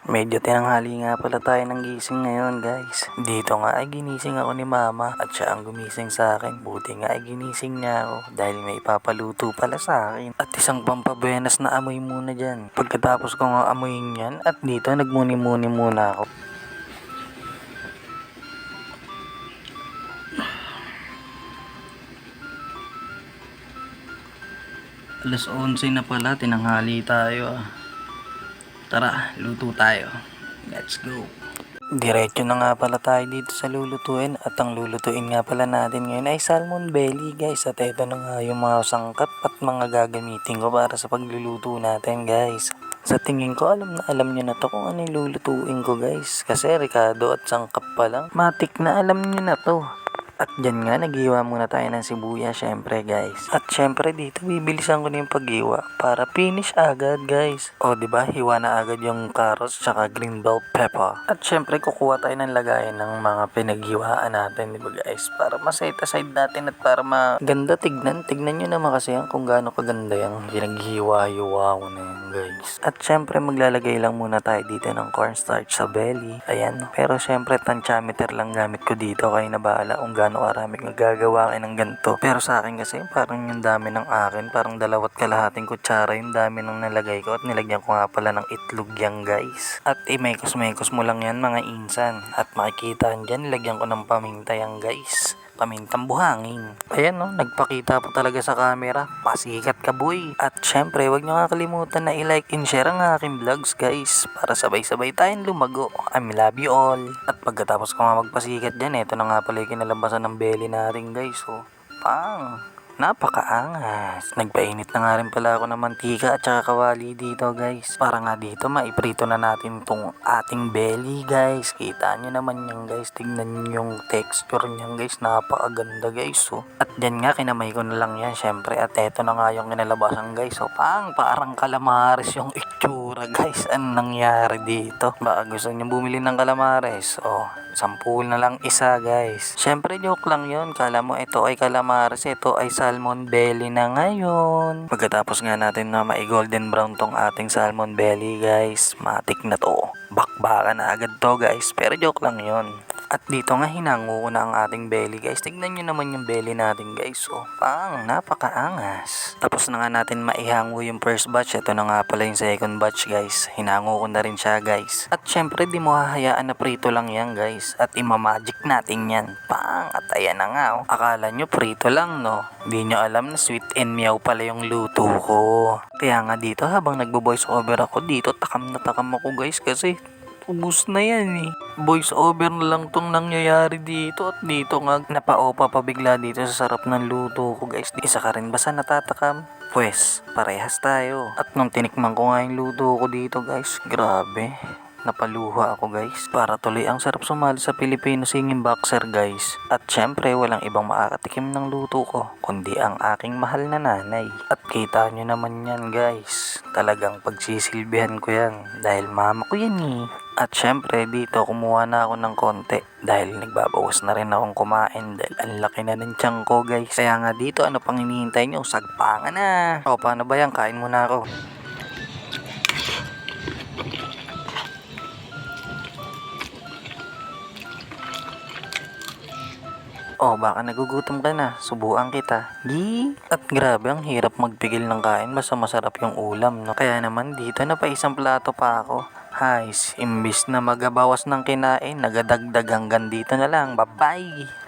Medyo tinanghali nga pala tayo ng gising ngayon guys. Dito nga ay ginising ako ni mama at siya ang gumising sa akin. Buti nga ay ginising niya ako dahil may ipapaluto pala sa akin. At isang pampabuenas na amoy muna dyan. Pagkatapos ko nga amoyin yan at dito nagmuni-muni muna ako. Alas 11 na pala, tinanghali tayo. Tara, luto tayo. Let's go. Diretso na nga pala tayo dito sa lulutuin at ang lulutuin nga pala natin ngayon ay salmon belly guys. At ito na nga yung mga sangkap at mga gagamitin ko para sa pagluluto natin guys. Sa tingin ko alam nyo na to kung ano yung lulutuin ko guys. Kasi ricado at sangkap pa lang. Matik na alam nyo na to. At dyan nga, naghiwa muna tayo ng sibuyas syempre guys. At syempre dito, bibilisan ko na yung paghiwa para finish agad guys. O diba, hiwa na agad yung carrots tsaka green bell pepper. At syempre, kukuha tayo ng lagayan ng mga pinaghiwaan natin, diba guys? Para ma-set aside natin at para maganda tignan. Tignan nyo naman kasi yan kung gaano kaganda yung pinaghiwa-hiwa ko na yan guys. At syempre, maglalagay lang muna tayo dito ng cornstarch sa belly. Ayan. Pero syempre, tantiameter lang gamit ko dito. Kayo na bahala kung gaano karami gagawa kayo ng ganito. Pero sa akin kasi parang yung dami ng akin, parang 2 kalahating kutsara yung dami ng nalagay ko at nilagyan ko nga pala ng itlog yan guys. At imekos-mekos mo lang yan mga insan. At makikita dyan, nilagyan ko ng paminta yan guys. Pamintang buhangin. Ayan no, nagpakita po talaga sa camera. Pasikat ka boy. At syempre, wag nyo kakalimutan na i-like and share ang aking vlogs guys. Para sabay-sabay tayong lumago. I love you all. At pagkatapos ko nga magpasikat dyan, eto na nga pala yung kinalabasan ng belly natin guys. Oh. Pang! Napakaangas. Nagpainit na nga rin pala ako ng mantika at saka kawali dito guys. Para nga dito maiprito na natin tong ating belly guys. Kita nyo naman yan guys. Tignan nyo yung texture nyan guys. Napakaganda guys. Oh. At dyan nga kinamay ko na lang yan syempre. At eto na nga yung kinalabasan guys. So parang calamares yung itsura guys. Anong nangyari dito? Baka gusto nyo bumili ng calamares? Oh. 10 na lang isa guys. Syempre joke lang yun. Kala mo ito ay calamares, ito ay salmon belly na ngayon. Pagkatapos nga natin na mai-golden brown tong ating salmon belly guys. Matik na to. Bakbakan na agad to guys. Pero joke lang yun. At dito nga hinango ko na ang ating belly guys. Tignan nyo naman yung belly natin guys. Oh, napakaangas. Tapos na nga natin maihango yung first batch. Ito na nga pala yung second batch guys. Hinango ko na rin siya guys. At syempre di mo hahayaan na prito lang yan guys. At imamagic natin yan. At ayan na nga oh. Akala nyo prito lang no. Di nyo alam na sweet and meow pala yung luto ko. Kaya nga dito habang nagbo-voice over ako dito, takam na takam ako guys kasi ubus na yan eh. Voice over na lang tong nangyayari dito at dito nga napaopa pa bigla dito sa sarap ng luto ko guys. Isa ka rin ba sa natatakam? Pwes, parehas tayo. At nung tinikman ko nga yung luto ko dito guys, grabe. Napaluha ako guys. Para tuloy ang sarap sumali sa Filipino singing boxer guys. At syempre walang ibang makakatikim ng luto ko kundi ang aking mahal na nanay. At kita nyo naman yan guys. Talagang pagsisilbihan ko yan dahil mama ko yan eh. At syempre dito kumuha na ako ng konti dahil nagbabawas na rin akong kumain dahil ang laki na ng tiyan ko guys. Kaya nga dito ano pang hinihintay nyo? Sagpangan na. O paano ba yan? Kain muna ako. Oh, baka nagugutom ka na. Subuan kita. At grabe, ang hirap magpigil ng kain. Basta masarap yung ulam, no? Kaya naman dito na pa isang plato pa ako. Hays, imbis na magabawas ng kinain, nagadagdag hanggang dito na lang. Bye-bye!